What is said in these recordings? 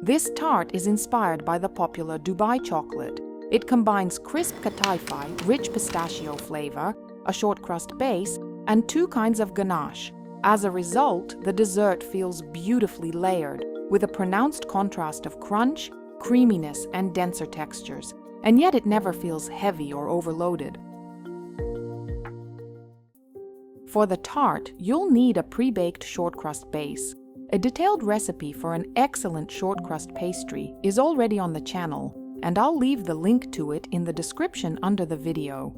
This tart is inspired by the popular Dubai chocolate. It combines crisp Kataifi, rich pistachio flavor, a shortcrust base, and 2 kinds of ganache. As a result, the dessert feels beautifully layered, with a pronounced contrast of crunch, creaminess, and denser textures, and yet it never feels heavy or overloaded. For the tart, you'll need a pre-baked shortcrust base. A detailed recipe for an excellent shortcrust pastry is already on the channel, and I'll leave the link to it in the description under the video.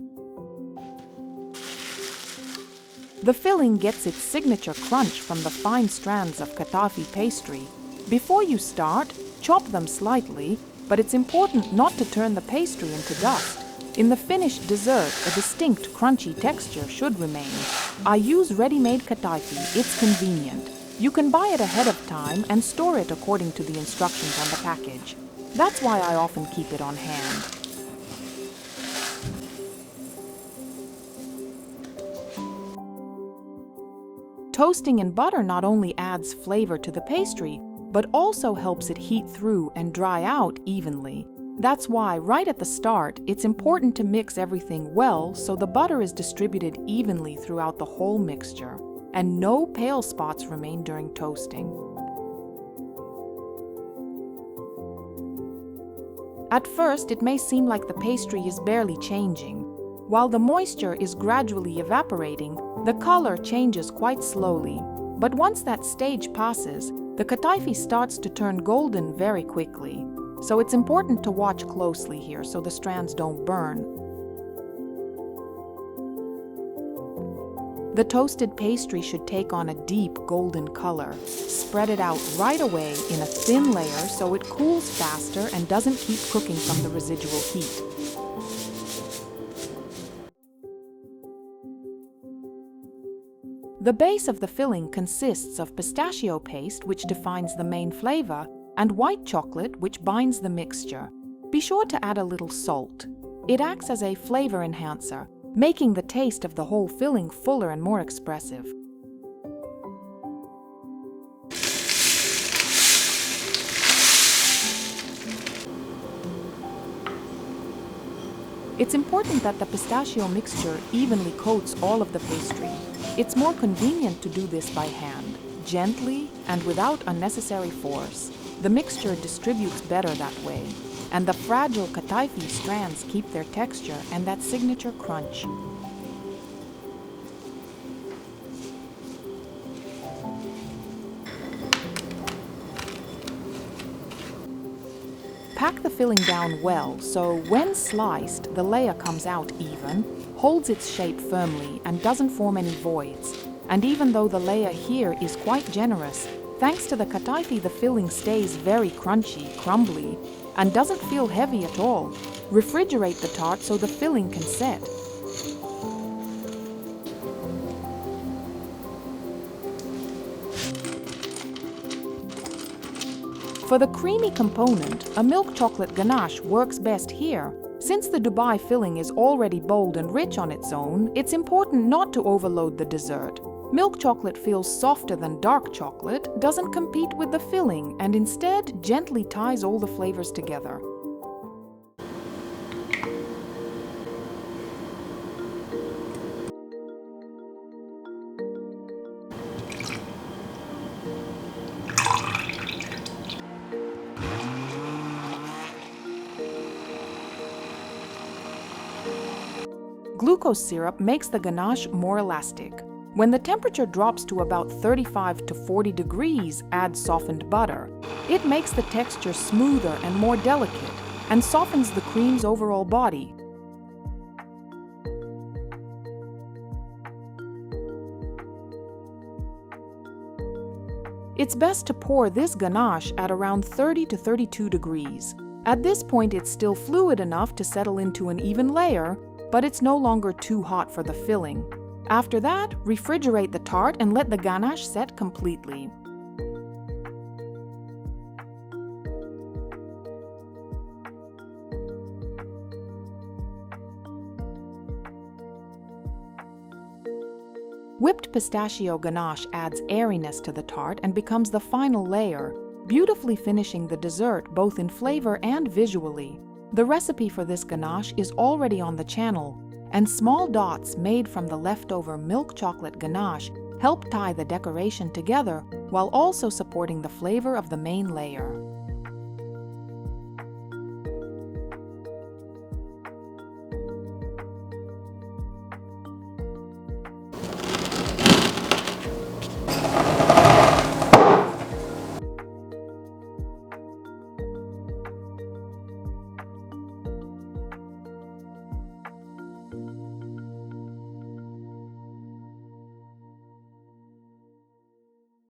The filling gets its signature crunch from the fine strands of Kataifi pastry. Before you start, chop them slightly, but it's important not to turn the pastry into dust. In the finished dessert, a distinct crunchy texture should remain. I use ready-made Kataifi, it's convenient. You can buy it ahead of time and store it according to the instructions on the package. That's why I often keep it on hand. Toasting in butter not only adds flavor to the pastry, but also helps it heat through and dry out evenly. That's why, right at the start, it's important to mix everything well so the butter is distributed evenly throughout the whole mixture, and no pale spots remain during toasting. At first, it may seem like the pastry is barely changing. While the moisture is gradually evaporating, the color changes quite slowly. But once that stage passes, the Kataifi starts to turn golden very quickly. So it's important to watch closely here so the strands don't burn. The toasted pastry should take on a deep golden color. Spread it out right away in a thin layer so it cools faster and doesn't keep cooking from the residual heat. The base of the filling consists of pistachio paste, which defines the main flavor, and white chocolate, which binds the mixture. Be sure to add a little salt. It acts as a flavor enhancer, making the taste of the whole filling fuller and more expressive. It's important that the pistachio mixture evenly coats all of the pastry. It's more convenient to do this by hand, gently and without unnecessary force. The mixture distributes better that way, and the fragile Kataifi strands keep their texture and that signature crunch. Pack the filling down well so when sliced, the layer comes out even, holds its shape firmly, and doesn't form any voids. And even though the layer here is quite generous, thanks to the Kataifi, the filling stays very crunchy, crumbly, and doesn't feel heavy at all. Refrigerate the tart so the filling can set. For the creamy component, a milk chocolate ganache works best here. Since the Dubai filling is already bold and rich on its own, it's important not to overload the dessert. Milk chocolate feels softer than dark chocolate, doesn't compete with the filling, and instead gently ties all the flavors together. Glucose syrup makes the ganache more elastic. When the temperature drops to about 35 to 40 degrees, add softened butter. It makes the texture smoother and more delicate, and softens the cream's overall body. It's best to pour this ganache at around 30 to 32 degrees. At this point, it's still fluid enough to settle into an even layer, but it's no longer too hot for the filling. After that, refrigerate the tart and let the ganache set completely. Whipped pistachio ganache adds airiness to the tart and becomes the final layer. beautifully finishing the dessert both in flavor and visually. The recipe for this ganache is already on the channel, and small dots made from the leftover milk chocolate ganache help tie the decoration together while also supporting the flavor of the main layer.